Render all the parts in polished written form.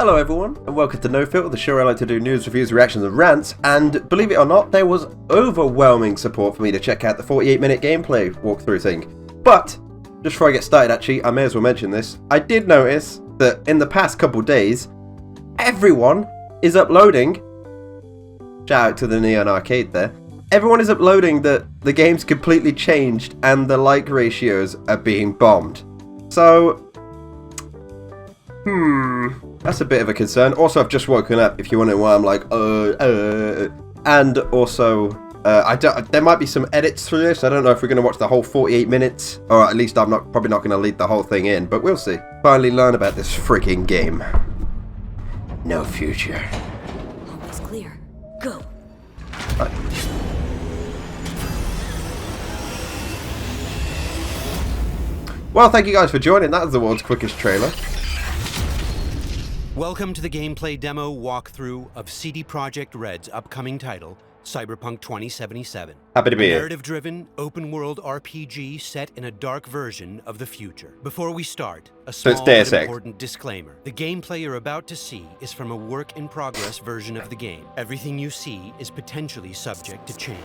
Hello everyone, and welcome to No Filter, the show where I like to do news, reviews, reactions and rants, and believe it or not, there was overwhelming support for me to check out the 48-minute gameplay walkthrough thing. But, just before I get started actually, I may as well mention this, I did notice that in the past couple days, everyone is uploading, shout out to the Neon Arcade there, everyone is uploading that the game's completely changed and the like ratios are being bombed. So, that's a bit of a concern. Also, I've just woken up, if you wonder why I'm like, and also, there might be some edits through this. I don't know if we're going to watch the whole 48 minutes, or at least I'm probably not going to lead the whole thing in, but we'll see. Finally learn about this freaking game. No future. Almost clear. Go. Well, thank you guys for joining. That was the world's quickest trailer. Welcome to the gameplay demo walkthrough of CD Projekt Red's upcoming title, Cyberpunk 2077. Happy to be a here. narrative-driven, open-world RPG set in a dark version of the future. Before we start, a small but important disclaimer. The gameplay you're about to see is from a work-in-progress version of the game. Everything you see is potentially subject to change.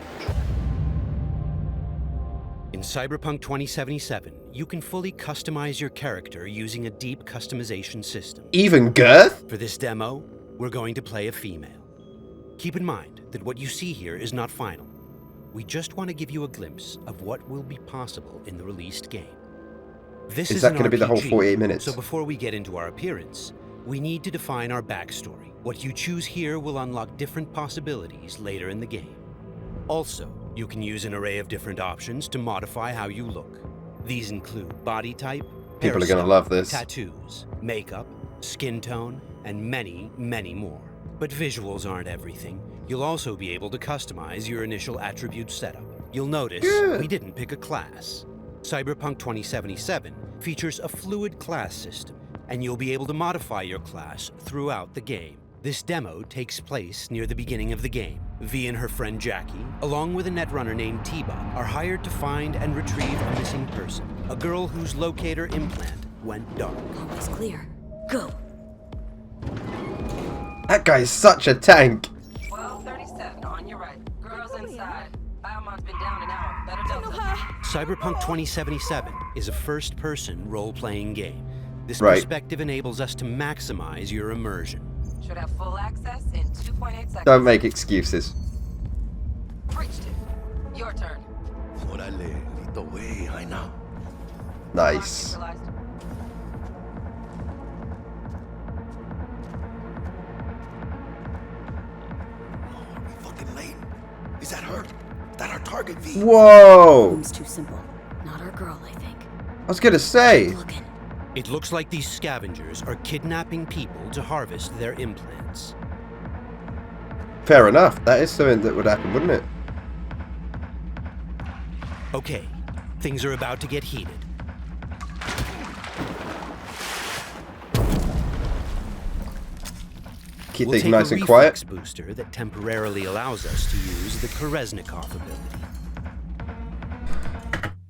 In Cyberpunk 2077, you can fully customize your character using a deep customization system. Even girth? For this demo, we're going to play a female. Keep in mind that what you see here is not final. We just want to give you a glimpse of what will be possible in the released game. This is that an going to be the whole RPG, 48 minutes? So before we get into our appearance, we need to define our backstory. What you choose here will unlock different possibilities later in the game. Also, you can use an array of different options to modify how you look. These include body type, people are going to love this, tattoos, makeup, skin tone, and many, many more. But visuals aren't everything. You'll also be able to customize your initial attribute setup. You'll notice we didn't pick a class. Cyberpunk 2077 features a fluid class system, and you'll be able to modify your class throughout the game. This demo takes place near the beginning of the game. V and her friend Jackie, along with a netrunner named T-Bot, are hired to find and retrieve a missing person, a girl whose locator implant went dark. Almost clear. Go. That guy's such a tank. 1237 on your right. Girls inside. Biomon's been down an hour. Better tell them. Cyberpunk 2077 is a first-person role-playing game. This perspective enables us to maximize your immersion. Should have full access in 2.8 seconds. Don't make excuses. Breached it. Your turn. Órale, lead the way, I know. Nice. Neutralized. Oh, are we fucking late? Is that her? Is that our target, V? Whoa! Seems too simple. Not our girl, I think. I was going to say. Looking. It looks like these scavengers are kidnapping people to harvest their implants. Fair enough. That is something that would happen, wouldn't it? Okay, things are about to get heated. Keep We'll things take nice a and quiet. reflex booster that temporarily allows us to use the Kereznikov ability.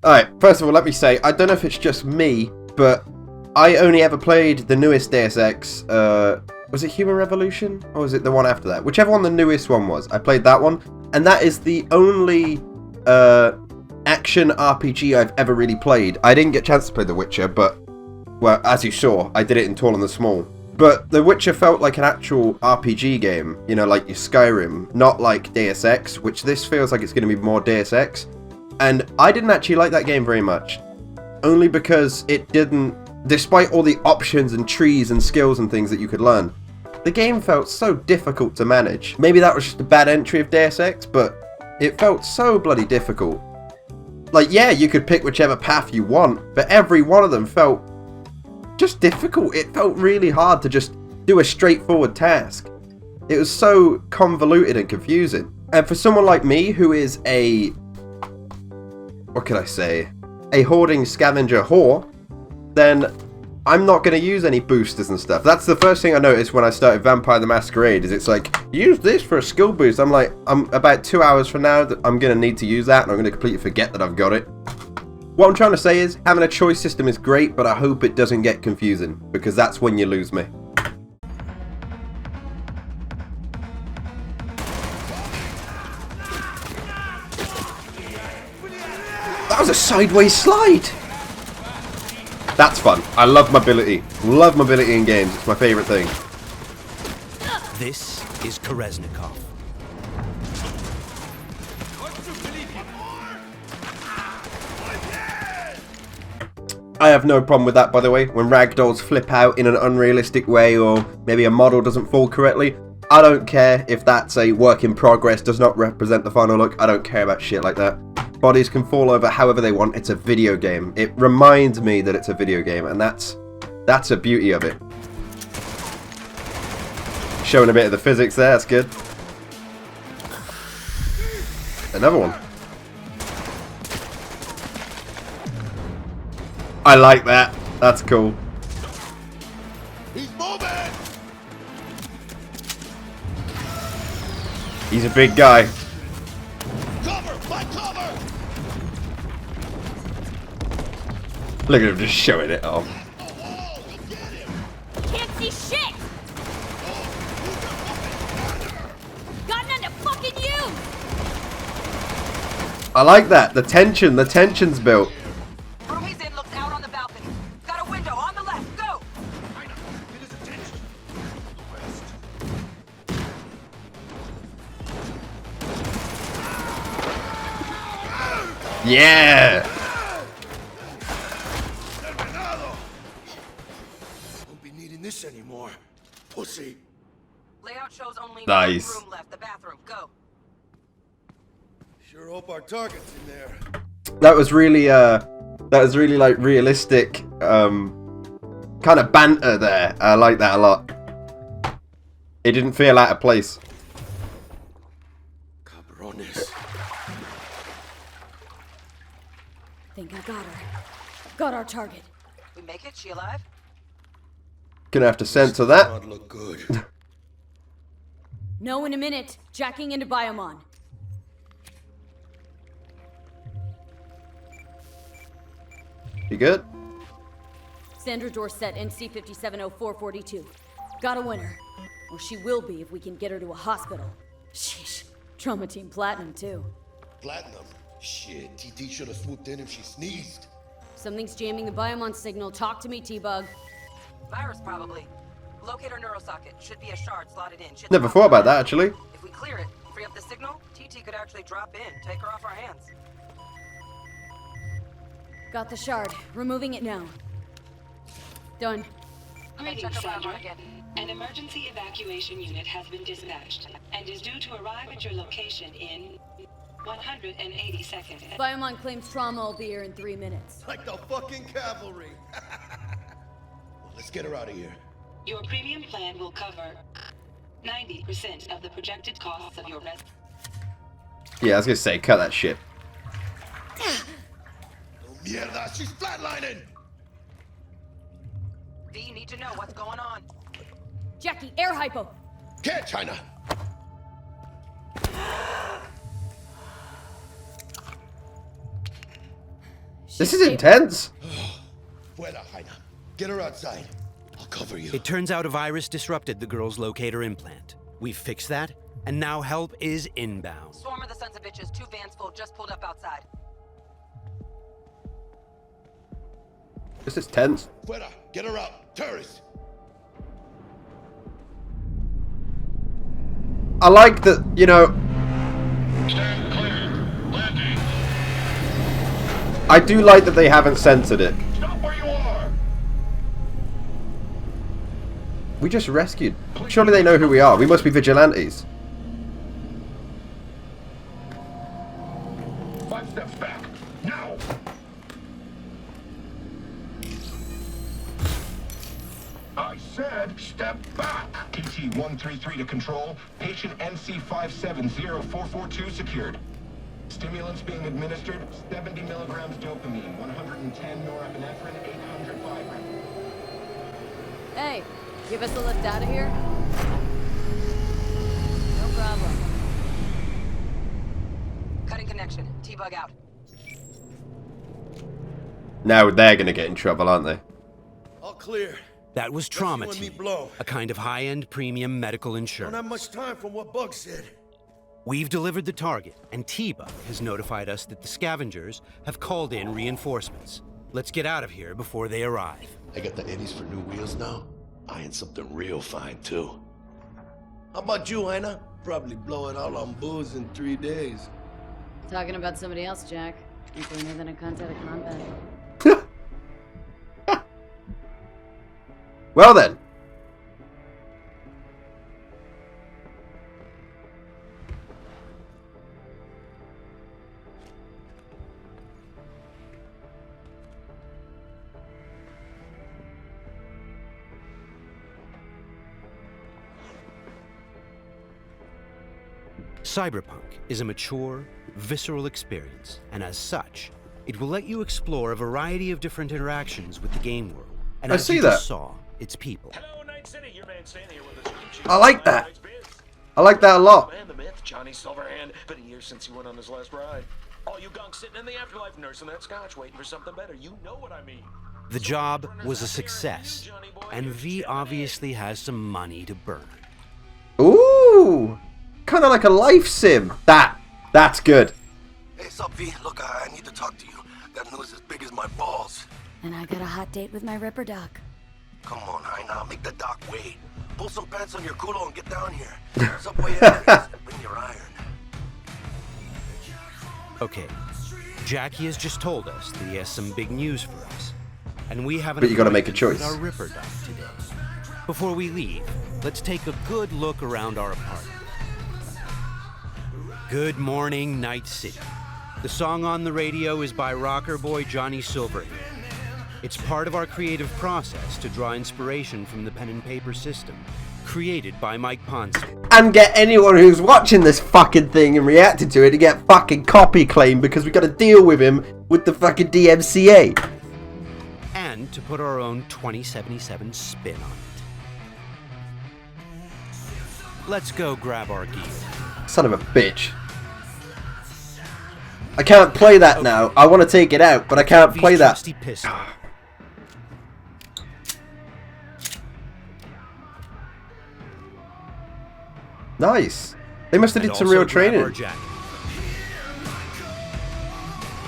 Alright, first of all, let me say, I don't know if it's just me, but I only ever played the newest Deus Ex, was it Human Revolution? Or was it the one after that? Whichever one the newest one was, I played that one. And that is the only action RPG I've ever really played. I didn't get a chance to play The Witcher, but, well, as you saw, I did it in Tall and the Small. But The Witcher felt like an actual RPG game, you know, like your Skyrim, not like Deus Ex, which this feels like it's going to be more Deus Ex. And I didn't actually like that game very much, only because it didn't, despite all the options and trees and skills and things that you could learn, the game felt so difficult to manage. Maybe that was just a bad entry of Deus Ex, but it felt so bloody difficult. Like, yeah, you could pick whichever path you want, but every one of them felt just difficult. It felt really hard to just do a straightforward task. It was so convoluted and confusing. And for someone like me, who is a, what could I say, a hoarding scavenger whore, then I'm not going to use any boosters and stuff. That's the first thing I noticed when I started Vampire the Masquerade, is it's like, use this for a skill boost. I'm like, I'm about 2 hours from now that I'm going to need to use that, and I'm going to completely forget that I've got it. What I'm trying to say is, having a choice system is great, but I hope it doesn't get confusing, because that's when you lose me. That was a sideways slide! That's fun. I love mobility. Love mobility in games. It's my favourite thing. This is Koreznikov. I have no problem with that, by the way. When ragdolls flip out in an unrealistic way, or maybe a model doesn't fall correctly, I don't care if that's a work in progress, does not represent the final look. I don't care about shit like that. Bodies can fall over however they want. It's a video game. It reminds me that it's a video game, and that's the beauty of it. Showing a bit of the physics there, that's good. Another one. I like that. That's cool. He's moving! He's a big guy. Cover! Find cover! Look at him just showing it off. Oh, you get him! Can't see shit! Got none to fucking you! I like that. The tension's built. Room he's in looks out on the balcony. Got a window on the left. Go! Get his attention. West. Yeah. Won't be needing this anymore. Pussy. Layout shows only Nice. one room left. The bathroom. Go. Sure hope our target's in there. That was really like realistic kind of banter there. I like that a lot. It didn't feel out of place. Cabrones. Think I got her. Got our target. We make it? She alive? Gonna have to censor that. Not look good. No, in a minute. Jacking into Biomon. You good? Sandra Dorset, NC 570442. Got a winner. Or she will be if we can get her to a hospital. Sheesh. Trauma Team Platinum, too. Platinum? Shit, TT should have swooped in if she sneezed. Something's jamming the Biomon signal. Talk to me, T-Bug. Virus, probably. Locate her neurosocket. Should be a shard slotted in. Shit's Never not thought about gonna that, actually. If we clear it, free up the signal, TT could actually drop in. Take her off our hands. Got the shard. Removing it now. Done. Greetings, Check her Sandra. Biomon again. An emergency evacuation unit has been dispatched and is due to arrive at your location in 180 seconds. Biomon claims trauma will be here in 3 minutes. Like the fucking cavalry. Well, let's get her out of here. Your premium plan will cover 90% of the projected costs of your Yeah, I was gonna say, cut that shit. Oh, mierda, she's flatlining! V, you need to know what's going on. Jackie, air hypo. Can't, China! This is intense. Fuera, Jaina. Get her outside. I'll cover you. It turns out a virus disrupted the girl's locator implant. We've fixed that, and now help is inbound. Swarm of the sons of bitches. 2 vans full just pulled up outside. This is tense. Fuera, get her out. Terrorists! I like that, you know. Stand clear. Landing. I do like that they haven't censored it. Stop where you are. We just rescued. Surely they know who we are. We must be vigilantes. 5 steps back. Now. I said step back. PT-133 to control. Patient NC570442 secured. Stimulants being administered, 70 milligrams dopamine, 110 norepinephrine, 800 Viagra. Hey, give us a lift out of here? No problem. Cutting connection. T-Bug out. Now they're gonna get in trouble, aren't they? All clear. That was Trauma you and me Team, blow. a kind of high-end premium medical Don't insurance. have much time from what Bug said. We've delivered the target, and T-Bug has notified us that the scavengers have called in reinforcements. Let's get out of here before they arrive. I got the eddies for new wheels now. Eyeing something real fine, too. How about you, Aina? Probably blow it all on booze in 3 days. Talking about somebody else, Jack. You cleaner than a cunt out of combat. Well then. Cyberpunk is a mature, visceral experience, and as such, it will let you explore a variety of different interactions with the game world. And I as see you that. just saw, its people. Hello, Night City. Your man Stan here with us. I like that. I like that a lot. Man, the myth, Johnny Silverhand. Been a year since he went on his last ride. All you gunks sitting in the afterlife nursing that scotch, waiting for something better. You know what I mean. The job was a success, and V obviously has some money to burn. Ooh, kind of like a life sim. That's good. Hey, sup, V? Look, I need to talk to you. That news is as big as my balls. And I got a hot date with my Ripperdoc. Come on, Aina, make the doc wait. Pull some pants on your culo and get down here. Subway entrance and bring your iron. Okay, Jackie has just told us that he has some big news for us, and we have an But you gotta make a appointment choice. with our Ripperdoc today. Before we leave, let's take a good look around our apartment. Good morning, Night City. The song on the radio is by rocker boy Johnny Silverhand. It's part of our creative process to draw inspiration from the pen and paper system, created by Mike Ponce. And get anyone who's watching this fucking thing and reacted to it to get fucking copy claim because we got to deal with him with the fucking DMCA. And to put our own 2077 spin on it. Let's go grab our gear. Son of a bitch. I can't play that now. I want to take it out, but I can't V's play that. trusty pistol. Nice. They must have And did some also real grab our training. jacket.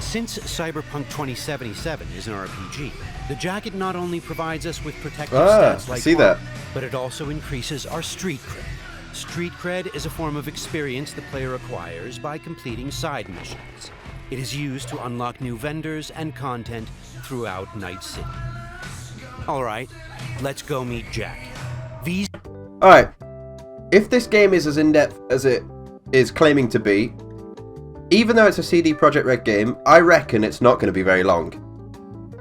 Since Cyberpunk 2077 is an RPG, the jacket not only provides us with protective stats I like see that. armor, but it also increases our street cred. Street cred is a form of experience the player acquires by completing side missions. It is used to unlock new vendors and content throughout Night City. Alright, let's go meet Jack. V's Alright. If this game is as in-depth as it is claiming to be, even though it's a CD Projekt Red game, I reckon it's not going to be very long.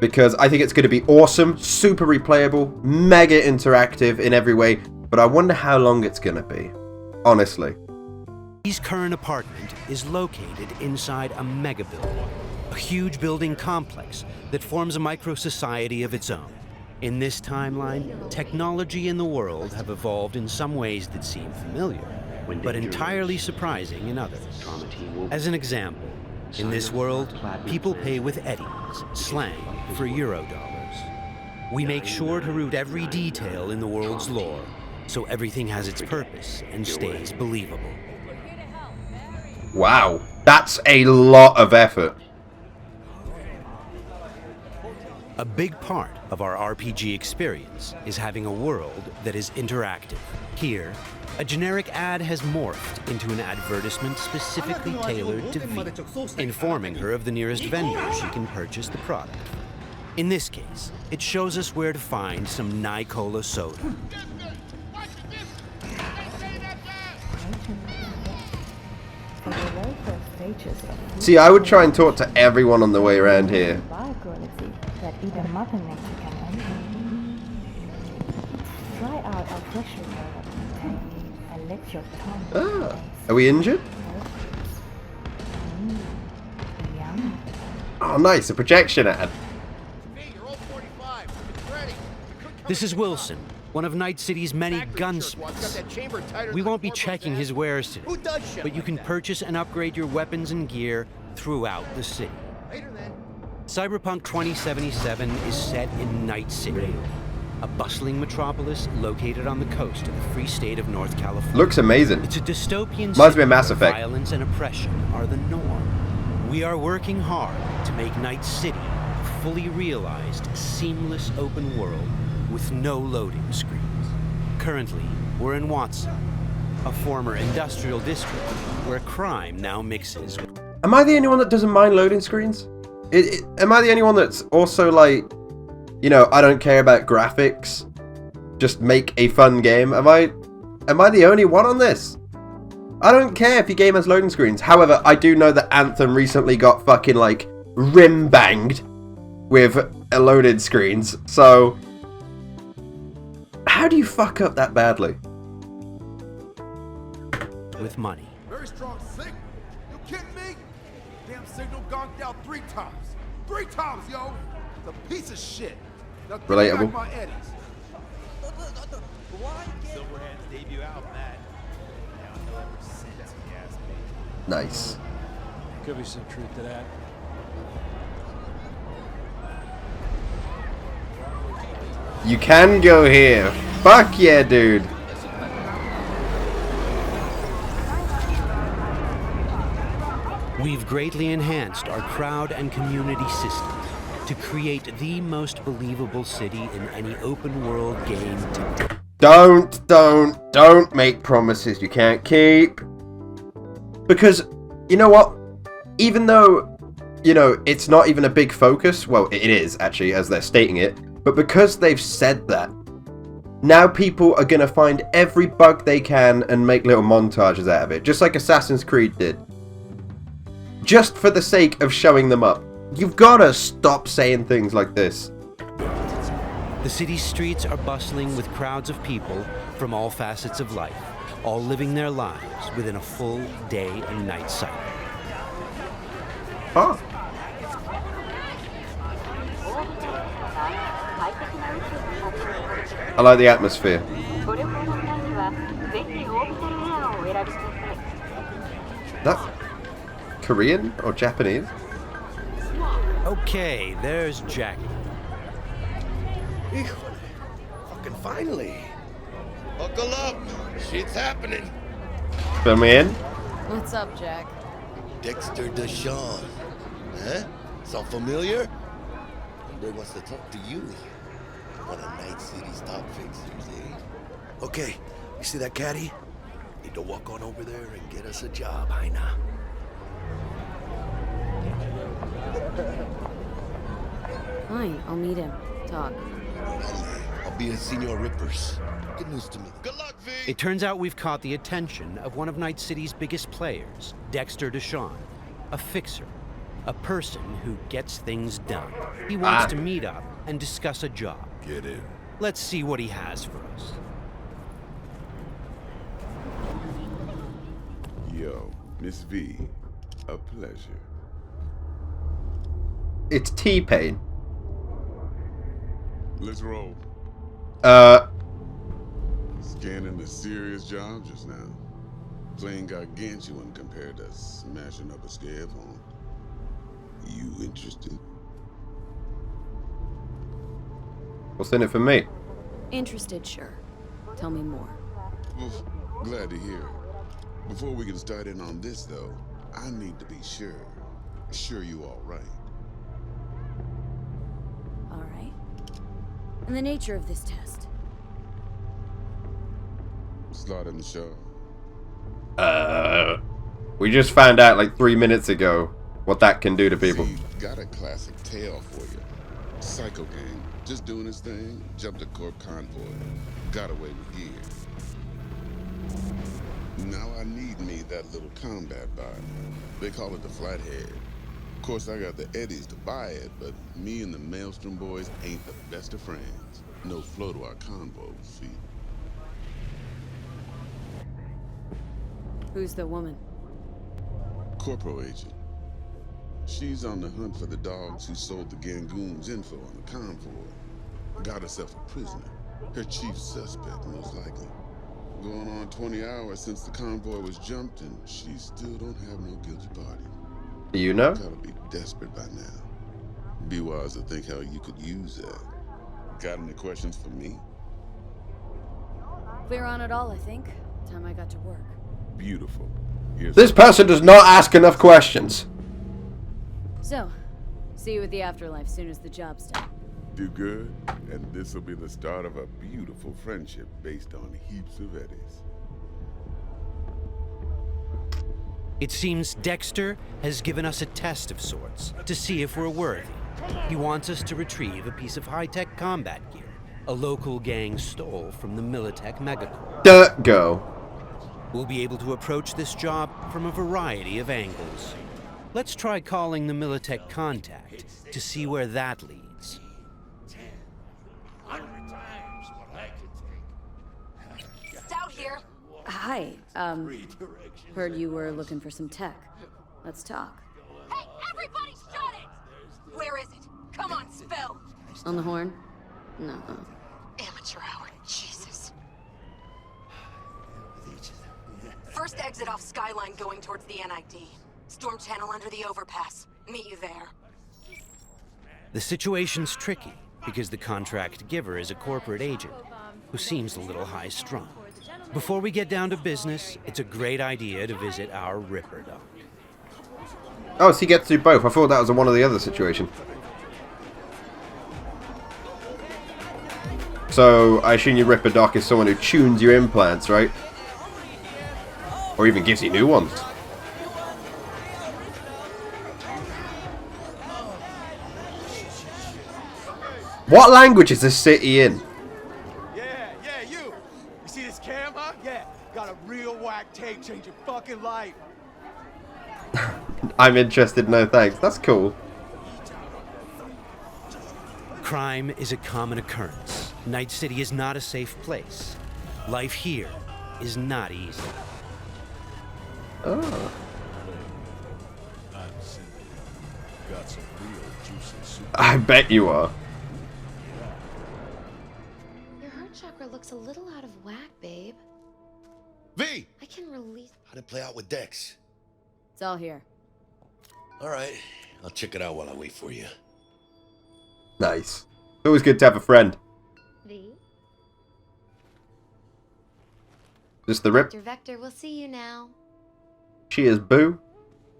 Because I think it's going to be awesome, super replayable, mega interactive in every way, but I wonder how long it's going to be. Honestly. V's current apartment is located inside a mega building, a huge building complex that forms a micro-society of its own. In this timeline, technology and the world have evolved in some ways that seem familiar, but entirely surprising in others. As an example, in this world, people pay with eddies, slang for Eurodollars. We make sure to root every detail in the world's lore, so everything has its purpose and stays believable. Wow. That's a lot of effort. A big part of our RPG experience is having a world that is interactive. Here, a generic ad has morphed into an advertisement specifically tailored to V, informing her of the nearest vendor she can purchase the product. In this case, it shows us where to find some Nicola soda. See, I would try and talk to everyone on the way around here. That even Mother Nature can only. Try out our pressure water and let your tongue. Ah, are we injured? Yum. Oh, nice, a projection ad. This is Wilson, one of Night City's many gunsmiths. We won't be checking his wares today, but you can purchase and upgrade your weapons and gear throughout the city. Cyberpunk 2077 is set in Night City. a bustling metropolis located on the coast of the free state of North California. Looks amazing. It's a dystopian Reminds city me of Mass where Effect. violence and oppression are the norm. We are working hard to make Night City a fully realized, seamless open world with no loading screens. Currently, we're in Watson, a former industrial district where crime now mixes with... Am I the only one that doesn't mind loading screens? Am I the only one that's also like, you know, I don't care about graphics, just make a fun game? Am I the only one on this? I don't care if your game has loading screens. However, I do know that Anthem recently got fucking like rim banged with loaded screens. So how do you fuck up that badly? With money. Very strong signal. You kidding me? Damn signal gonked out 3 times. 3 times, yo. It's a piece of shit. Now give me Relatable. back my eddies. Silverhand's debut album, that. Downhill ever since, if you ask me. Nice. Could be some truth to that. You can go here. Fuck yeah, dude. We've greatly enhanced our crowd and community systems to create the most believable city in any open world game to... Don't make promises you can't keep. Because, you know what? Even though, you know, it's not even a big focus, well, it is actually, as they're stating it, but because they've said that, now people are going to find every bug they can and make little montages out of it, just like Assassin's Creed did. Just for the sake of showing them up. You've got to stop saying things like this. The city's streets are bustling with crowds of people from all facets of life, all living their lives within a full day and night cycle. Huh. I like the atmosphere. That Korean or Japanese? Okay, there's Jackie. Fucking finally. Buckle up. Shit's happening. Fill me in. What's up, Jack? Dexter Deshawn. Huh? Sound familiar? Hombre wants to talk to you. One of Night City's top fixers, eh? Okay, you see that caddy? Need to walk on over there and get us a job, Heina. Fine, I'll meet him. Talk. I'll be at Senor Ripper's. Good news to me. Good luck, V! It turns out we've caught the attention of one of Night City's biggest players, Dexter Deshawn, a fixer, a person who gets things done. He wants to meet up and discuss a job. Get in. Let's see what he has for us. Yo, Miss V, a pleasure. It's T-Pain. Let's roll. Scanning a serious job just now. Playing gargantuan compared to smashing up a scare phone. You interested? What's in it for me? Interested, sure. Tell me more. Oof, glad to hear it. Before we can start in on this, though, I need to be sure. Sure you all right. All right. And the nature of this test? Start in the show. We just found out like 3 minutes ago what that can do to people. See, got a classic tale for you. Psycho gang, just doing his thing, jumped a corp convoy, got away with gear. Now I need me that little combat bot. They call it the Flathead. Of course, I got the Eddies to buy it, but me and the Maelstrom boys ain't the best of friends. No flow to our convo, see? Who's the woman? Corporal agent. She's on the hunt for the dogs who sold the Gangoons info on the convoy. Got herself a prisoner. Her chief suspect, most likely. Going on 20 hours since the convoy was jumped, and she still don't have no guilty party. Do you know? Gotta be desperate by now. Be wise to think how you could use that. Got any questions for me? Clear on it all, I think. Time I got to work. Beautiful. Here's This person does not ask enough questions. So, see you at the afterlife soon as the job's done. Do good, and this will be the start of a beautiful friendship based on heaps of eddies. It seems Dexter has given us a test of sorts to see if we're worthy. He wants us to retrieve a piece of high-tech combat gear a local gang stole from the Militech megacorp. Go. We'll be able to approach this job from a variety of angles. Let's try calling the Militech contact to see where that leads. 100 times what I could take. Stout here. Hi, heard you were looking for some tech. Let's talk. Hey, everybody shut it! Where is it? Come on, spill! On the horn? No. Amateur hour, Jesus. First exit off Skyline going towards the NID. Storm channel under the overpass. Meet you there. The situation's tricky because the contract giver is a corporate agent who seems a little high-strung. Before we get down to business, it's a great idea to visit our Ripperdoc. Oh, so you get to do both. I thought that was one or the other situation. So, I assume your Ripperdoc is someone who tunes your implants, right? Or even gives you new ones. What language is this city in? Yeah, you. You see this cam, huh? Yeah, got a real whack tape, change your fucking life. I'm interested, no thanks. That's cool. Crime is a common occurrence. Night City is not a safe place. Life here is not easy. Oh. I bet you are. Your heart chakra looks a little out of whack, babe. V! I can release... How'd it play out with Dex? It's all here. Alright, I'll check it out while I wait for you. Nice. It's always good to have a friend. V? Just the Rip. Dr. Vector, we'll see you now. She is Boo.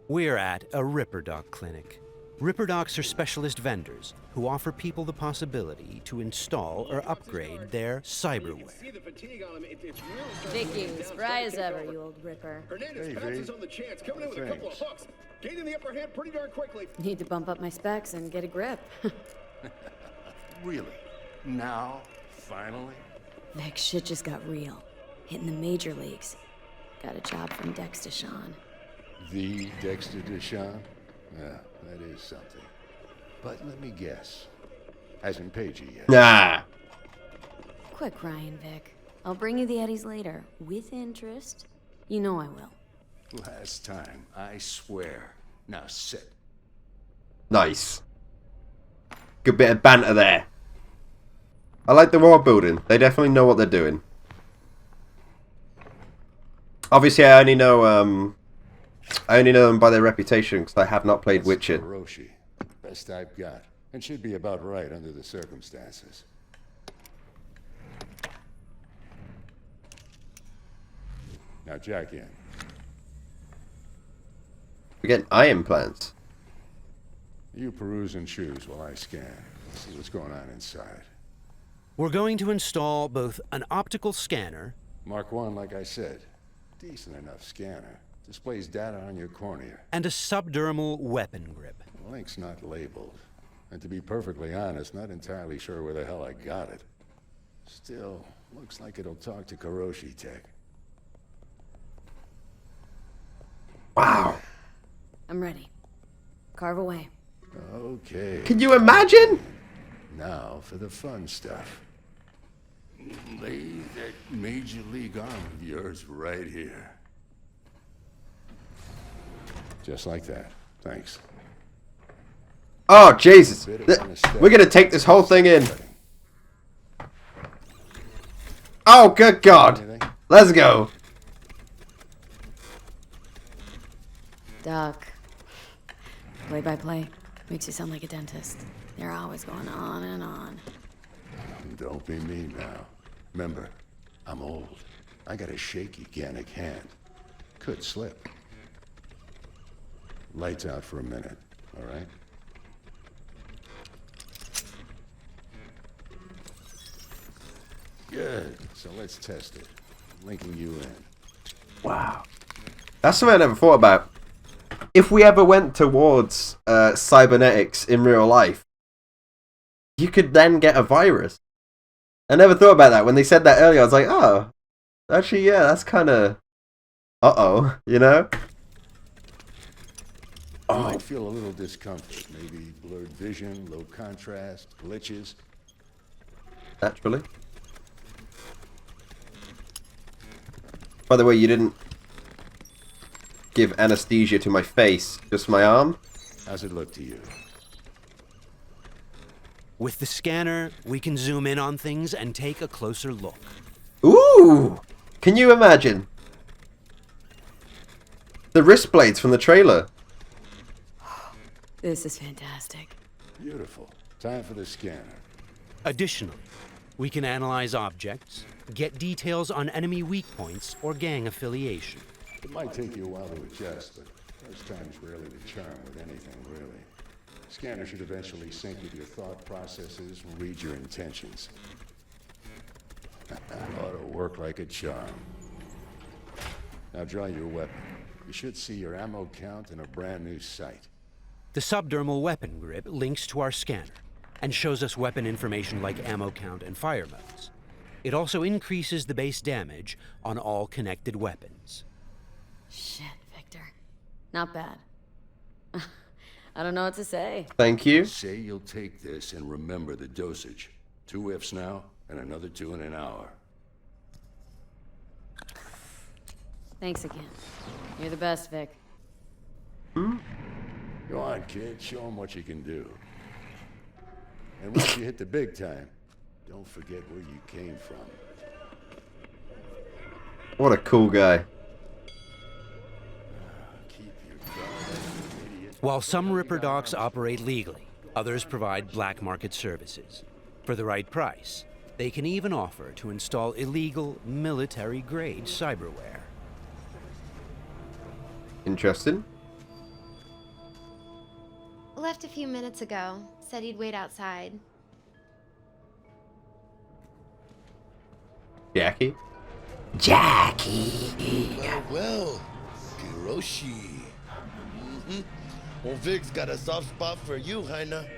We're at a Ripperdoc clinic. Ripperdocs are specialist vendors who offer people the possibility to install or upgrade their cyberware. Vicky, spry as ever, you old Ripper. Hernandez pounces on the chance, coming in with a couple of hooks. Gaining the upper hand pretty darn quickly. Need to bump up my specs and get a grip. Really? Now? Finally? Vic, shit just got real. Hitting the major leagues. Got a job from Dex Deshawn. The Dexter Deshawn? Yeah, that is something. But let me guess. Hasn't paid you yet. Nah. Quit crying, Vic. I'll bring you the eddies later. With interest. You know I will. Last time, I swear. Now sit. Nice. Good bit of banter there. I like the world building. They definitely know what they're doing. Obviously, I only know them by their reputation because I have not played Witcher. Hiroshi. Best I've got. And should be about right under the circumstances. Now jack in. We're getting eye implants. You peruse and choose while I scan. See what's going on inside. We're going to install both an optical scanner... Mark 1, like I said. Decent enough scanner. Displays data on your cornea. ...and a subdermal weapon grip. The link's not labeled. And to be perfectly honest, not entirely sure where the hell I got it. Still, looks like it'll talk to Kiroshi Tech. Wow. I'm ready. Carve away. Okay. Can you imagine? Now for the fun stuff. Lay that Major League arm of yours right here. Just like that. Thanks. Oh, Jesus. We're going to take this whole thing in. Oh, good God. Let's go. Doc. Play by play. Makes you sound like a dentist. They're always going on and on. Don't be mean now. Remember, I'm old. I got a shaky Gannic hand. Could slip. Lights out for a minute, all right? Good. So let's test it. Linking you in. Wow. That's something I never thought about. If we ever went towards cybernetics in real life, you could then get a virus. I never thought about that. When they said that earlier, I was like, oh, actually, yeah, that's kind of... Uh-oh, you know? You might feel a little discomfort. Maybe blurred vision, low contrast, glitches. Naturally. By the way, you didn't give anesthesia to my face, just my arm. How's it look to you? With the scanner, we can zoom in on things and take a closer look. Ooh! Can you imagine? The wrist blades from the trailer. This is fantastic. Beautiful. Time for the scanner. Additionally, we can analyze objects, get details on enemy weak points or gang affiliation. It might take you a while to adjust, but first time's rarely the charm with anything, really. Scanner should eventually sync with your thought processes and read your intentions. Ought to work like a charm. Now draw your weapon. You should see your ammo count in a brand new sight. The subdermal weapon grip links to our scanner and shows us weapon information like ammo count and fire modes. It also increases the base damage on all connected weapons. Shit, Victor. Not bad. I don't know what to say. Thank you. Say you'll take this and remember the dosage. 2 whiffs now, and another 2 in an hour. Thanks again. You're the best, Vic. Go on, kid. Show them what you can do. And once you hit the big time, don't forget where you came from. What a cool guy. While some Ripperdocs operate legally, others provide black market services. For the right price, they can even offer to install illegal, military-grade cyberware. Interesting. Left a few minutes ago. Said he'd wait outside. Jackie? Well, Kiroshi. Well, Vic's got a soft spot for you, Heina.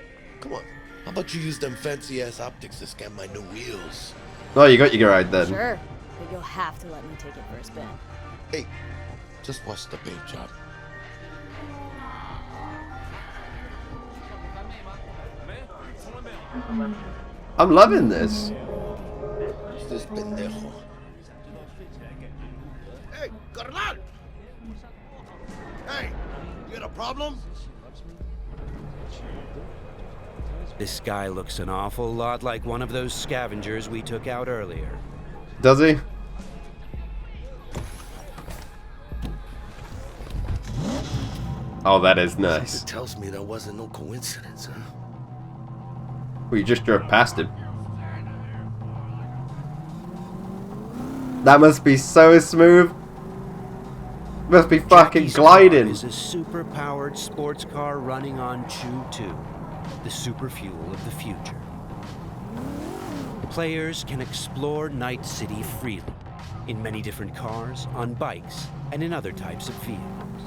Come on, how about you use them fancy-ass optics to scan my new wheels? Oh, you got your ride then. Sure, but you'll have to let me take it for a spin. Hey, just watch the paint job. I'm loving this. This pendejo. Hey, carnal! Hey, you got a problem? This guy looks an awful lot like one of those scavengers we took out earlier. Does he? Oh, that is nice. It tells me that wasn't no coincidence, huh? Well, you just drove past him. That must be so smooth. Must be fucking gliding. Is a super-powered sports car running on Chew-2, the super fuel of the future. Players can explore Night City freely, in many different cars, on bikes, and in other types of vehicles.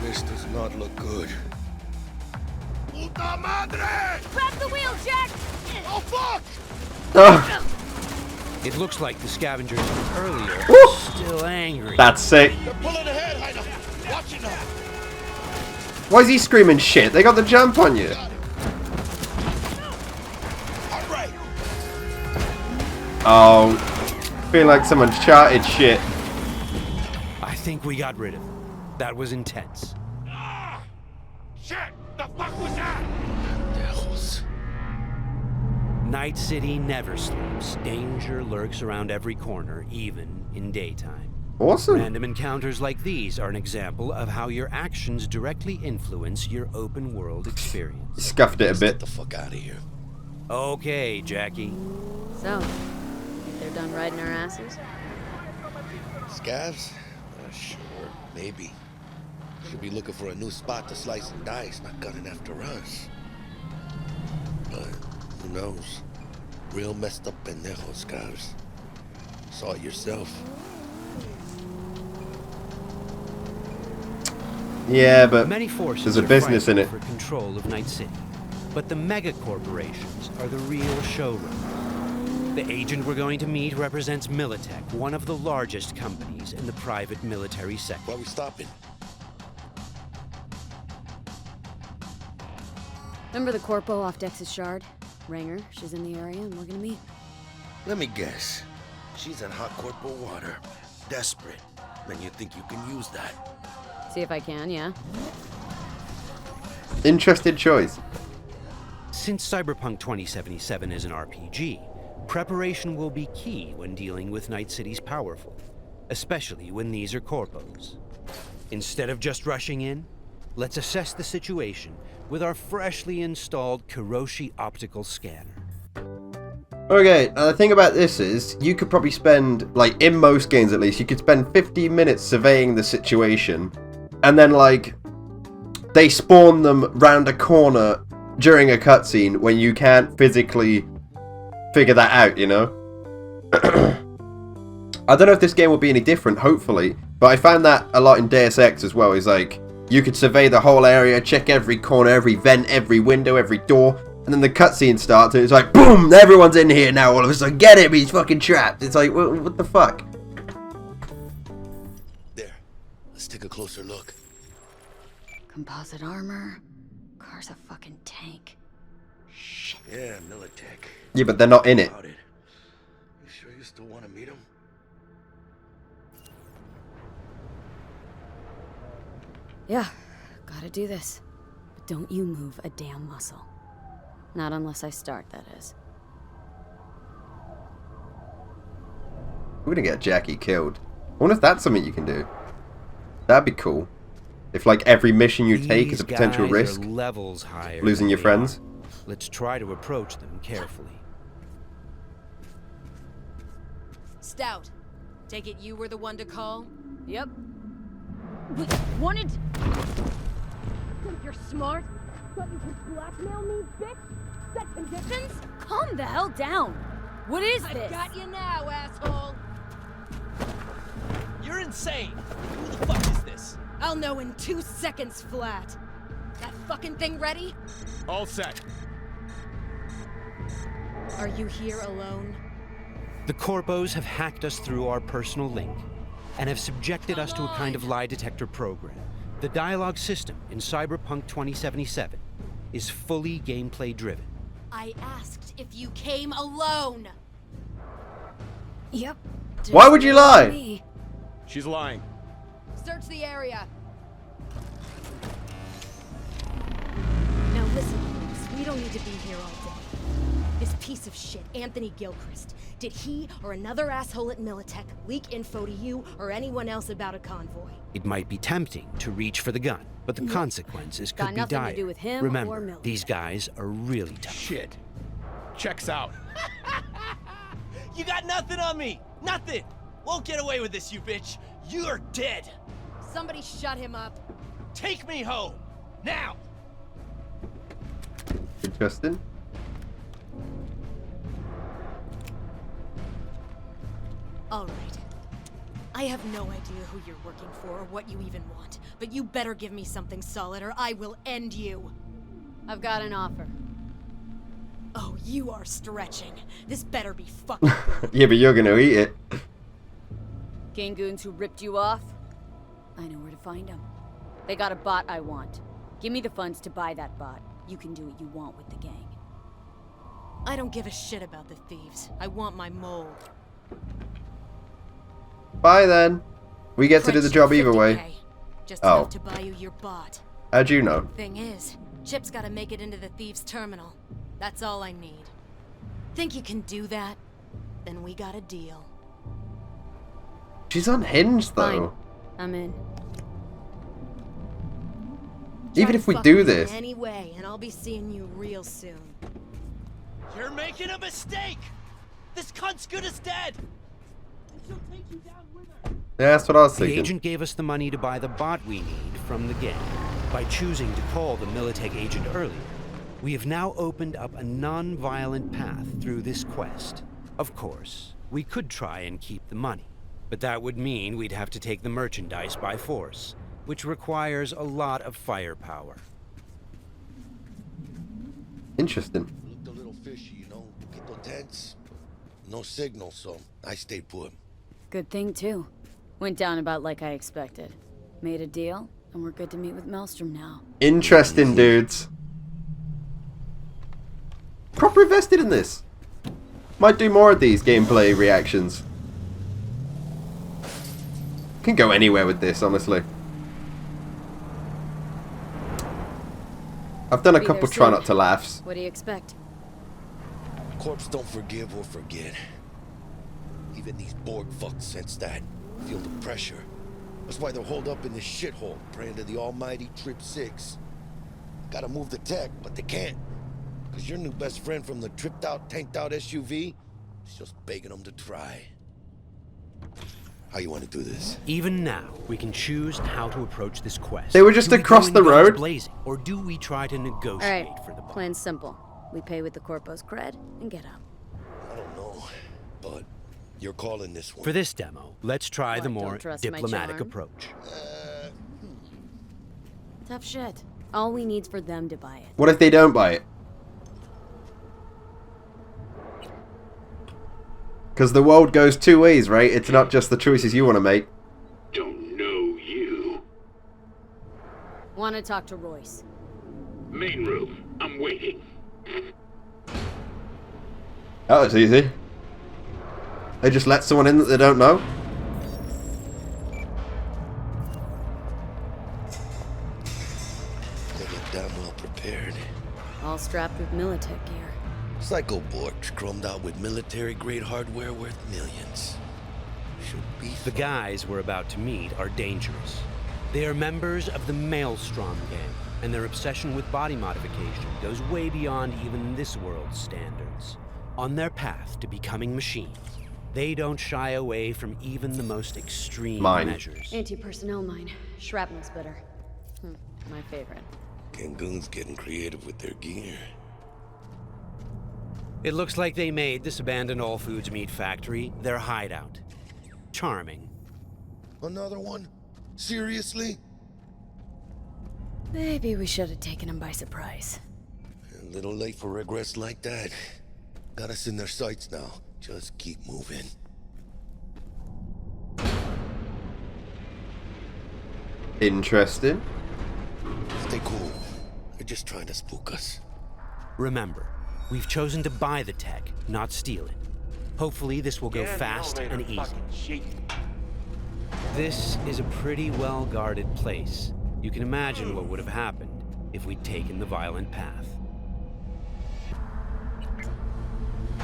This does not look good. Puta madre! Grab the wheel, Jack! Oh, fuck! It looks like the scavengers from earlier Woo! are still angry. That's sick. They're pulling ahead, Heina. Watch it now. Why is he screaming shit? They got the jump on you. All right. Oh, feel like someone charted shit. I think we got rid of them. That was intense. Shit! The fuck was that? Pendejos. Night City never sleeps. Danger lurks around every corner, even in daytime. Awesome. Random encounters like these are an example of how your actions directly influence your open world experience. Scuffed it a bit. Get the fuck out of here. Okay, Jackie. So, think they're done riding our asses? Scavs? Sure, maybe. Should be looking for a new spot to slice and dice, not gunning after us. But who knows? Real messed up pendejos, Scavs. Saw it yourself. Yeah, but many forces there's a business in it. For control of Night City, but the mega corporations are the real showroom. The agent we're going to meet represents Militech, one of the largest companies in the private military sector. Why are we stopping? Remember the corpo off Dex's Shard? Ranger, she's in the area and we're gonna meet. Let me guess. She's in hot corporal water. Desperate. Then you think you can use that? See if I can, yeah. Interesting choice. Since Cyberpunk 2077 is an RPG, preparation will be key when dealing with Night City's powerful, especially when these are corpos. Instead of just rushing in, let's assess the situation with our freshly installed Kiroshi optical scanner. Okay, the thing about this is, you could probably spend, like, in most games at least, you could spend 15 minutes surveying the situation, and then, like, they spawn them round a corner during a cutscene when you can't physically figure that out, you know? I don't know if this game will be any different, hopefully, but I found that a lot in Deus Ex as well, is like, you could survey the whole area, check every corner, every vent, every window, every door, and then the cutscene starts and it's like, boom, everyone's in here now all of a sudden, get him, he's fucking trapped. It's like, what the fuck? There, let's take a closer look. Composite armor, car's a fucking tank. Shit. Yeah, Militech. Yeah, but they're not in it. You sure you still want to meet him? Yeah, gotta do this. But don't you move a damn muscle. Not unless I start, that is. We're gonna get Jackie killed. I wonder if that's something you can do. That'd be cool. If, like, every mission you take is a potential risk. Levels higher losing your friends. Let's try to approach them carefully. Stout, take it you were the one to call? Yep. Wanted... Think you're smart? Thought you could blackmail me, bitch? Set conditions? Calm the hell down. What is this? I got you now, asshole. You're insane. Who the fuck is this? I'll know in 2 seconds flat. That fucking thing ready? All set. Are you here alone? The corpos have hacked us through our personal link and have subjected us to a kind of lie detector program. The dialogue system in Cyberpunk 2077 is fully gameplay driven. I asked if you came alone. Yep. Why would you lie? She's lying. Search the area. Now listen, please. We don't need to be here all day. This piece of shit, Anthony Gilchrist, did he or another asshole at Militech leak info to you or anyone else about a convoy? It might be tempting to reach for the gun, but the consequences could Got be nothing dire. to do with him or Remember, Militech. these guys are really tough. Shit. Checks out. You got nothing on me. Nothing. Won't get away with this, you bitch. You're dead. Somebody shut him up. Take me home. Now. Interesting. All right. I have no idea who you're working for or what you even want, but you better give me something solid or I will end you. I've got an offer. Oh, you are stretching. This better be fucking good. Yeah, but you're gonna eat it. Gang goons who ripped you off? I know where to find them. They got a bot I want. Give me the funds to buy that bot. You can do what you want with the gang. I don't give a shit about the thieves. I want my mold. Bye then. We get to do the job either way. Just Oh. enough to buy you your bot. How'd you know? Thing is, Chip's gotta make it into the thieves' terminal. That's all I need. Think you can do that? Then we got a deal. She's unhinged, though. Fine. I'm in. Even if we do this. Anyway, and I'll be seeing you real soon. You're making a mistake! This cunt's good as dead! She'll take you down with her. Yeah, that's what I was The thinking. agent gave us the money to buy the bot we need from the gang. By choosing to call the Militech agent earlier, we have now opened up a non-violent path through this quest. Of course, we could try and keep the money, but that would mean we'd have to take the merchandise by force, which requires a lot of firepower. Interesting. Looked a little fishy, you know. People tense. No signal, so I stayed put. Good thing, too. Went down about like I expected. Made a deal, and we're good to meet with Maelstrom now. Interesting, dudes. Proper invested in this. Might do more of these gameplay reactions. Can go anywhere with this, honestly. I've done a couple try not to laughs. What do you expect? Corps don't forgive or forget. Even these Borg fucks sense that. Feel the pressure. That's why they're holed up in this shithole, praying to the almighty Trip 6. Gotta move the tech, but they can't. Cause your new best friend from the tripped out, tanked out SUV is just begging them to try. How you want to do this? Even now, we can choose how to approach this quest. They were just Do we across go the in guns road. blazing, or do we try to negotiate Alright, for the bot? plan's simple. We pay with the Corpo's cred and get out. I don't know, but you're calling this one. For this demo, let's try the What, don't more trust my diplomatic charm? approach. Tough shit. All we need's for them to buy it. What if they don't buy it? Because the world goes two ways, right? It's not just the choices you want to make. Don't know you. Want to talk to Royce. Main room. I'm waiting. That was easy. They just let someone in that they don't know. They get damn well prepared. All strapped with Militech gear. Psycho Borgs chromed out with military-grade hardware worth millions. Should be The guys we're about to meet are dangerous. They are members of the Maelstrom gang, and their obsession with body modification goes way beyond even this world's standards. On their path to becoming machines, they don't shy away from even the most extreme measures. Anti-personnel mine. Shrapnel splitter. My favorite. Cancun's getting creative with their gear. It looks like they made this abandoned all foods meat factory their hideout. Charming. Another one? Seriously? Maybe we should have taken him by surprise. A little late for regrets like that. Got us in their sights now. Just keep moving. Interesting. Stay cool. They're just trying to spook us. Remember, we've chosen to buy the tech, not steal it. Hopefully this will go fast and easy. This is a pretty well-guarded place. You can imagine what would have happened if we'd taken the violent path.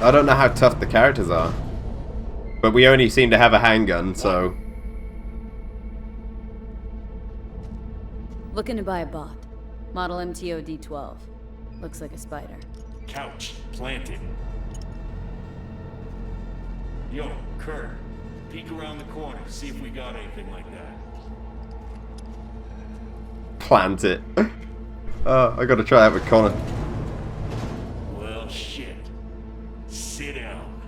I don't know how tough the characters are. But we only seem to have a handgun, so... Looking to buy a bot. Model MTO D12. Looks like a spider. Couch planted. Yo, Kurt, peek around the corner, see if we got anything like that. Plant it. I gotta try out with Connor. Well, shit. Sit down.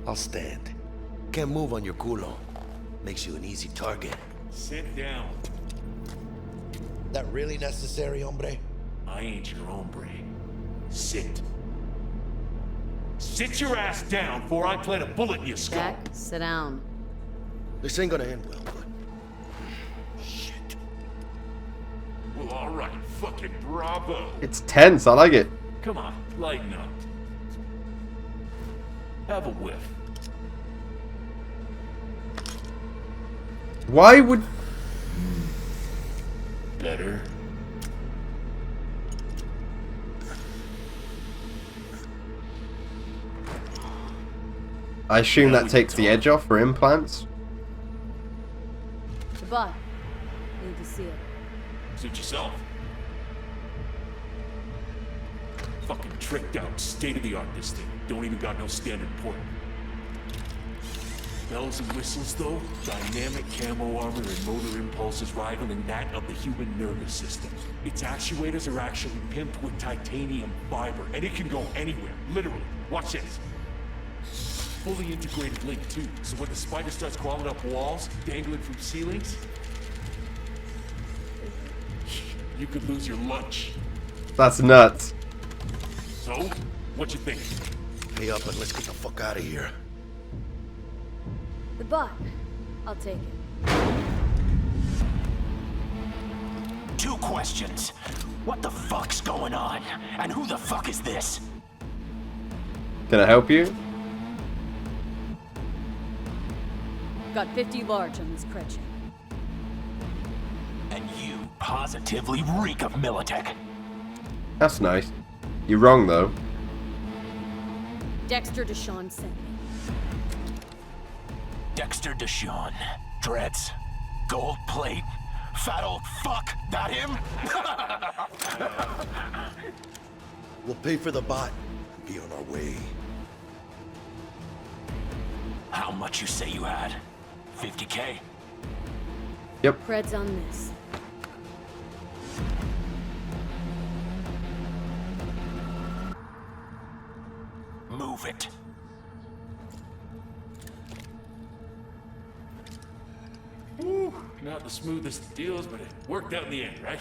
I'll stand. Can't move on your culo. Makes you an easy target. Sit down. That really necessary, hombre? I ain't your hombre. Sit. Sit your ass down before I plant a bullet in your skull. Jack, sit down. This ain't gonna end well, but... Shit. Well, alright. Fucking bravo. It's tense, I like it. Come on, lighten up. Have a whiff. Why would... Better. I assume that takes the edge off for implants? But need to see it. Suit yourself. Fucking tricked out, state-of-the-art this thing. Don't even got no standard port. Bells and whistles though, dynamic camo armor and motor impulses rivaling that of the human nervous system. Its actuators are actually pimped with titanium fiber, and it can go anywhere, literally. Watch this. Fully integrated link too, so when the spider starts crawling up walls, dangling from ceilings, you could lose your lunch. That's nuts. So, what you think? Pay up and let's get the fuck out of here. The bot. I'll take it. 2 questions. What the fuck's going on? And who the fuck is this? Can I help you? Got 50 large on this cred chip. And you positively reek of Militech. That's nice. You're wrong though. Dexter Deshawn sent me. Dexter Deshawn. Dreads. Gold plate. Fat old fuck. That him? We'll pay for the bot and be on our way. How much you say you had? 50K? Yep. Cred's on this. Move it. Woo, not the smoothest of deals, but it worked out in the end, right?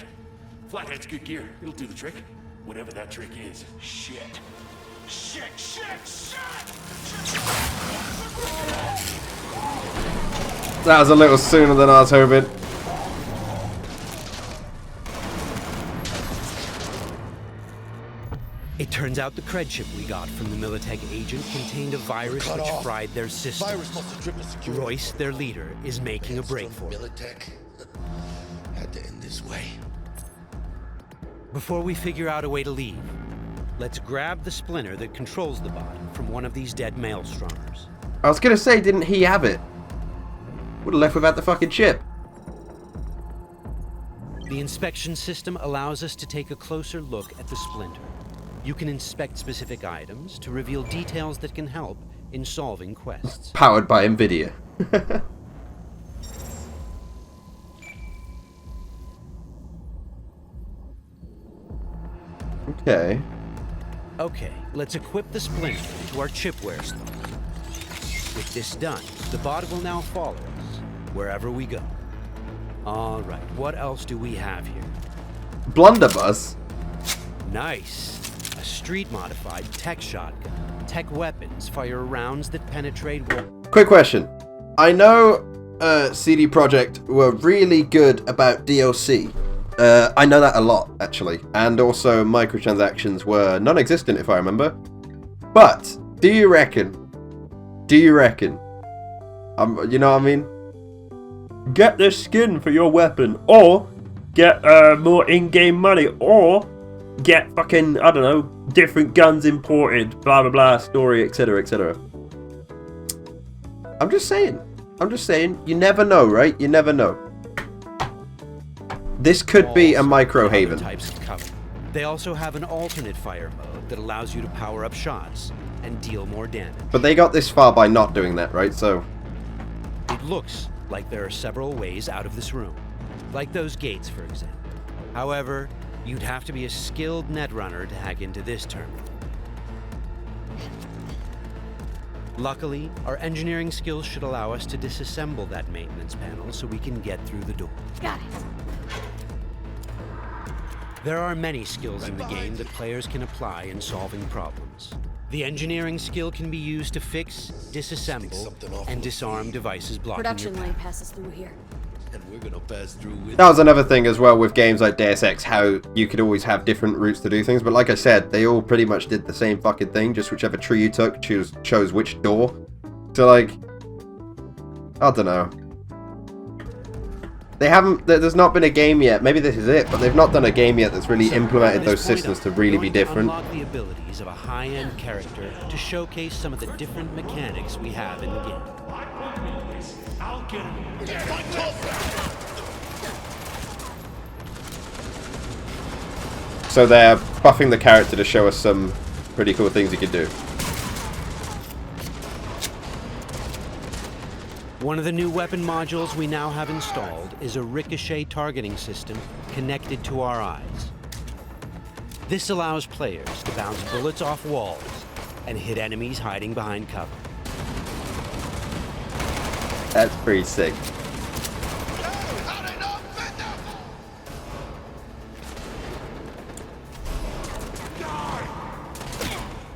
Flathead's good gear. It'll do the trick. Whatever that trick is. Shit. Shit, shit, shit! That was a little sooner than I was hoping. It turns out the cred chip we got from the Militech agent contained a virus which fried their system. Virus must have tripped the security. Royce, their leader, is making a break for it. Militech had to end this way. Before we figure out a way to leave, let's grab the splinter that controls the bot from one of these dead maelstrommers. I was gonna say, didn't he have it? Would have left without the fucking chip. The inspection system allows us to take a closer look at the splinter. You can inspect specific items to reveal details that can help in solving quests. Powered by NVIDIA. Okay. Okay, let's equip the splinter to our chipware slot. With this done, the bot will now follow us wherever we go. All right, what else do we have here? Blunderbuss. Nice. A street-modified tech shotgun. Tech weapons fire rounds that penetrate. Quick question. I know CD Projekt were really good about DLC. I know that a lot, actually. And also microtransactions were non-existent, if I remember. But, do you reckon, you know what I mean? Get this skin for your weapon, or get more in-game money, or get fucking, I don't know, different guns imported, blah blah blah, story, etc, etc. I'm just saying, you never know, right? You never know. This could be a micro haven. Types of cover. They also have an alternate fire mode that allows you to power up shots and deal more damage. But they got this far by not doing that, right? So it looks like there are several ways out of this room, like those gates, for example. However, you'd have to be a skilled netrunner to hack into this terminal. Luckily, our engineering skills should allow us to disassemble that maintenance panel so we can get through the door. Got it. There are many skills in the game that players can apply in solving problems. The engineering skill can be used to fix, disassemble, and disarm devices blocking Production your lane path. passes through here. And we're gonna pass through with that was another thing as well with games like Deus Ex, how you could always have different routes to do things. But like I said, they all pretty much did the same fucking thing. Just whichever tree you took chose which door. So like, I don't know. They haven't. There's not been a game yet. Maybe this is it, but they've not done a game yet that's really implemented those systems to really be different. Unlock the abilities of a high-end character to showcase some of the different mechanics we have in the game. boys. I'll get him. So they're buffing the character to show us some pretty cool things he could do. One of the new weapon modules we now have installed is a ricochet targeting system connected to our eyes. This allows players to bounce bullets off walls and hit enemies hiding behind cover. That's pretty sick.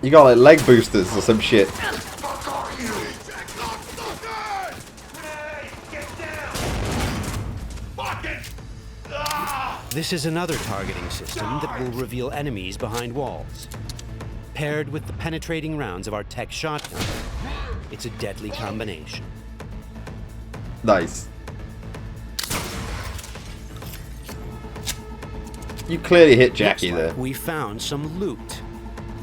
You got like leg boosters or some shit. This is another targeting system that will reveal enemies behind walls. Paired with the penetrating rounds of our tech shotgun, it's a deadly combination. Nice. You clearly hit Jackie there. We found some loot.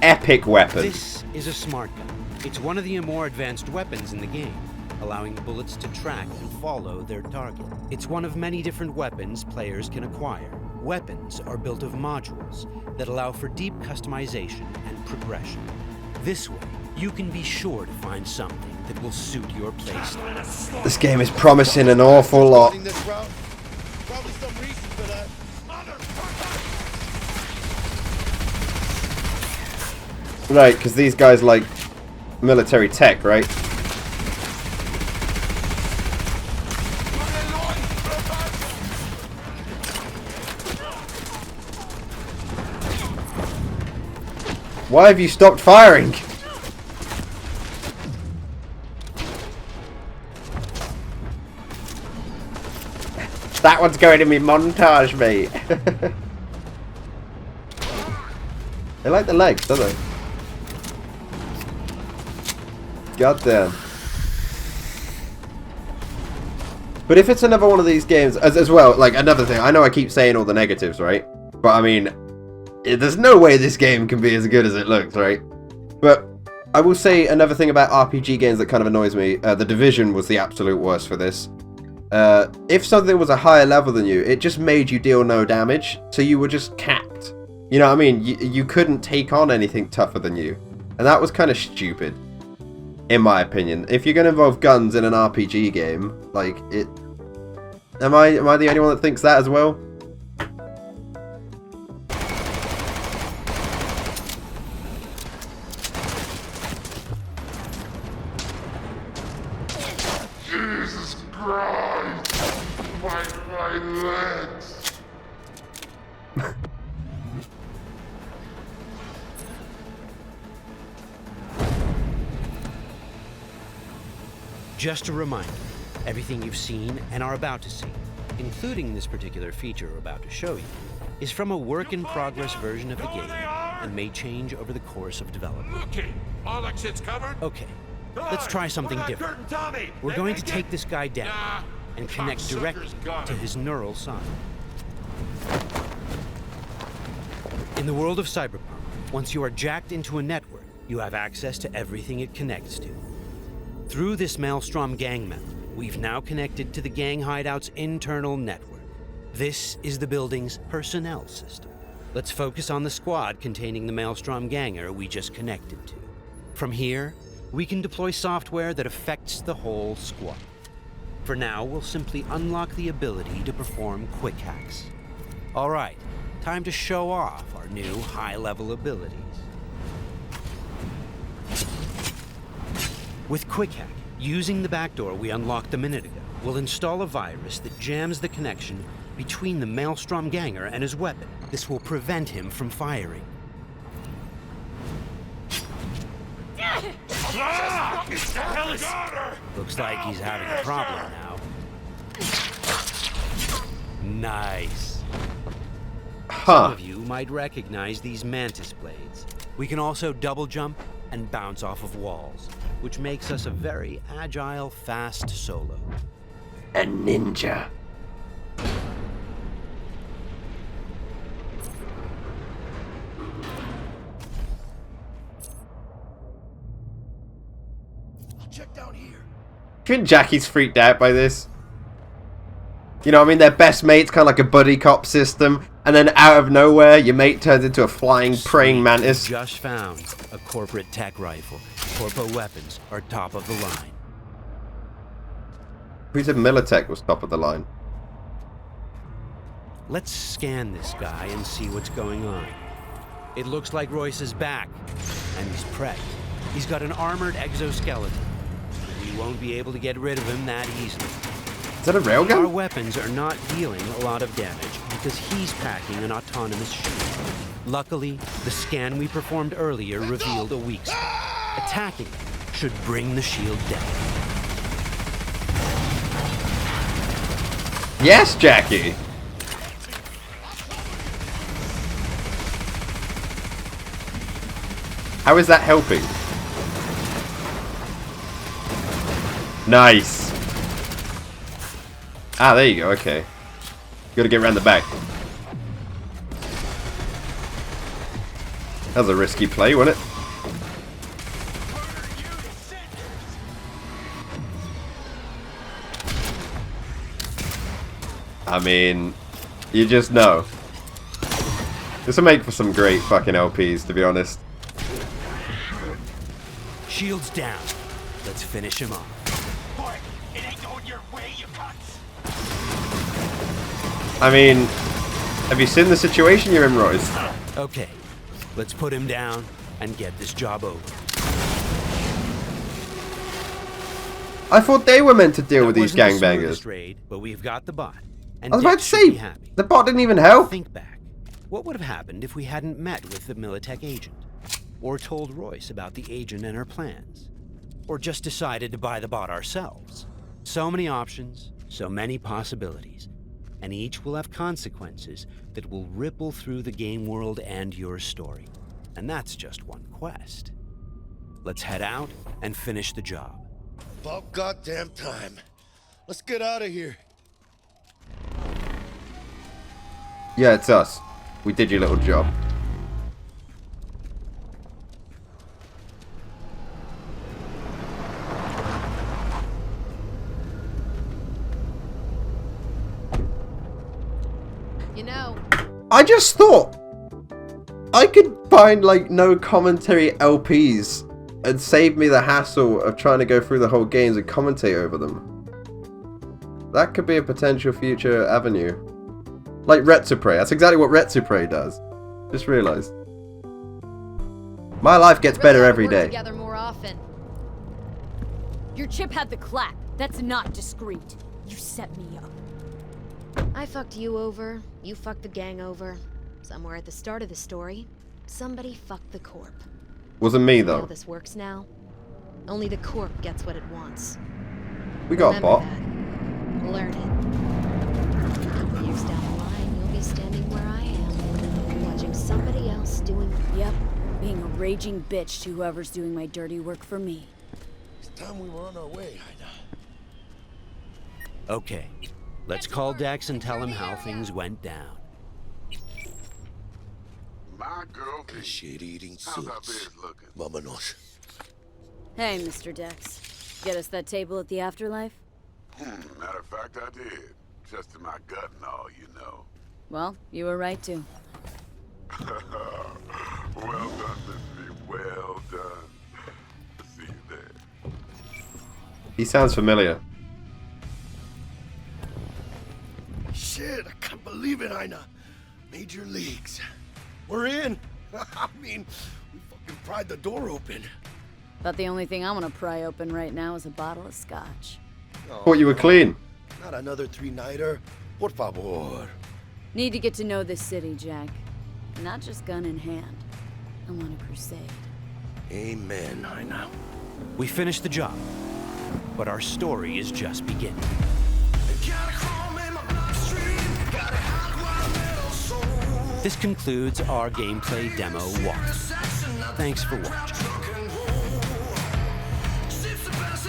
Epic weapon. This is a smart gun. It's one of the more advanced weapons in the game, allowing the bullets to track and follow their target. It's one of many different weapons players can acquire. Weapons are built of modules that allow for deep customization and progression. This way, you can be sure to find something that will suit your playstyle. This game is promising an awful lot. Right, because these guys like military tech, right? Why have you stopped firing? That one's going to be montage, mate. They like the legs, don't they? Goddamn. But if it's another one of these games, as well, like another thing, I know I keep saying all the negatives, right? But I mean, there's no way this game can be as good as it looks, right? But I will say another thing about RPG games that kind of annoys me. The Division was the absolute worst for this. If something was a higher level than you, it just made you deal no damage, so you were just capped. You know what I mean? You couldn't take on anything tougher than you. And that was kind of stupid, in my opinion. If you're going to involve guns in an RPG game, like, it... Am I the only one that thinks that as well? Jesus Christ! My legs! Just a reminder, everything you've seen and are about to see, including this particular feature we're about to show you, is from a work-in-progress version of the game and may change over the course of development. Okay, all that shit's covered. Okay, let's try something different. We're going to take this guy down and connect directly to his neural side. In the world of Cyberpunk, once you are jacked into a network, you have access to everything it connects to. Through this Maelstrom gang member, we've now connected to the gang hideout's internal network. This is the building's personnel system. Let's focus on the squad containing the Maelstrom ganger we just connected to. From here, we can deploy software that affects the whole squad. For now, we'll simply unlock the ability to perform quick hacks. All right, time to show off our new high-level abilities. With Quick Hack, using the backdoor we unlocked a minute ago, we'll install a virus that jams the connection between the Maelstrom ganger and his weapon. This will prevent him from firing. Looks like he's having a problem now. Nice. Some of you might recognize these mantis blades. We can also double jump and bounce off of walls, which makes us a very agile, fast solo. A ninja. Check down here. Do you think Jackie's freaked out by this? You know what I mean? Their best mate's kind of like a buddy cop system, and then out of nowhere, your mate turns into a flying praying mantis. Just found a corporate tech rifle. Corpo weapons are top of the line. Who said Militech was top of the line? Let's scan this guy and see what's going on. It looks like Royce is back, and he's prepped. He's got an armored exoskeleton. We won't be able to get rid of him that easily. Is that a railgun? Our weapons are not dealing a lot of damage because he's packing an autonomous shield. Luckily, the scan we performed earlier revealed a weak spot. Attacking should bring the shield down. Yes, Jackie! How is that helping? Nice! Ah, there you go, okay. Gotta get around the back. That was a risky play, wasn't it? I mean, you just know. This will make for some great fucking LPs, to be honest. Shield's down. Let's finish him off. Boy, it ain't going your way, you cunts. I mean, have you seen the situation you're in, Royce? Okay, let's put him down and get this job over. I thought they were meant to deal with these Wasn't the gangbangers. smoothest raid, but we've got the bot. And I was about Dex to should say, be happy. the bot didn't even help. Think back. What would have happened if we hadn't met with the Militech agent? Or told Royce about the agent and her plans? Or just decided to buy the bot ourselves? So many options, so many possibilities. And each will have consequences that will ripple through the game world and your story. And that's just one quest. Let's head out and finish the job. About goddamn time. Let's get out of here. Yeah, it's us. We did your little job. You know, I just thought I could find like no commentary LPs and save me the hassle of trying to go through the whole games and commentate over them. That could be a potential future avenue. Like Retsuprey. That's exactly what Retsuprey does. Just realized. My life gets better every day. together more often. Your chip had the clap. That's not discreet. You set me up. I fucked you over, you fucked the gang over. Somewhere at the start of the story, somebody fucked the Corp. Wasn't me You know how though. this works now? Only the Corp gets what it wants. We got a bot. That. Learn it. Years down the line, you'll be standing where I am, watching somebody else doing. Yep, being a raging bitch to whoever's doing my dirty work for me. It's time we were on our way, Ida. Okay, let's call Dex and tell him how things went down. My girl, shit-eating how's our suits. biz looking? Vámonos. Hey, Mr. Dex. Get us that table at the afterlife? Matter of fact, I did. Just in my gut and all, you know. Well, you were right to. Well done, Missy. Well done. See you there. He sounds familiar. Shit, I can't believe it, Ina. Major leagues. We're in. I mean, we fucking pried the door open. But the only thing I'm gonna pry open right now is a bottle of scotch. Thought you were clean. Not another three-nighter. Por favor. Need to get to know this city, Jack. Not just gun in hand. I'm on a crusade. Amen, Ina. We finished the job, but our story is just beginning. This concludes our gameplay demo walkthrough. Thanks for watching.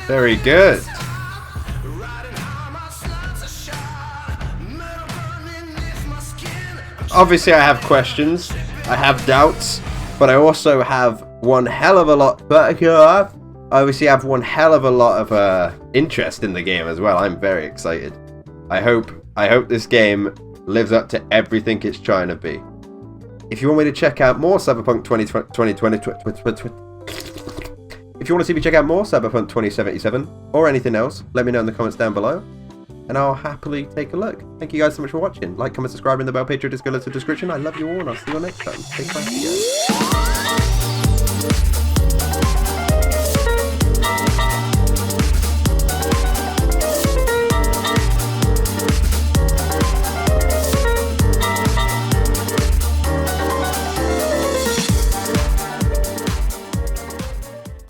Very good. Obviously, I have questions. I have doubts. But I also have one hell of a lot better I obviously have one hell of a lot of interest in the game as well. I'm very excited. I hope this game lives up to everything it's trying to be. If you want me to check out more Cyberpunk 2020, if you want to see me check out more Cyberpunk 2077 or anything else, let me know in the comments down below, and I'll happily take a look. Thank you guys so much for watching. Like, comment, subscribe, and the bell, Patreon, Discord, description. I love you all, and I'll see you all next time. Take care, guys.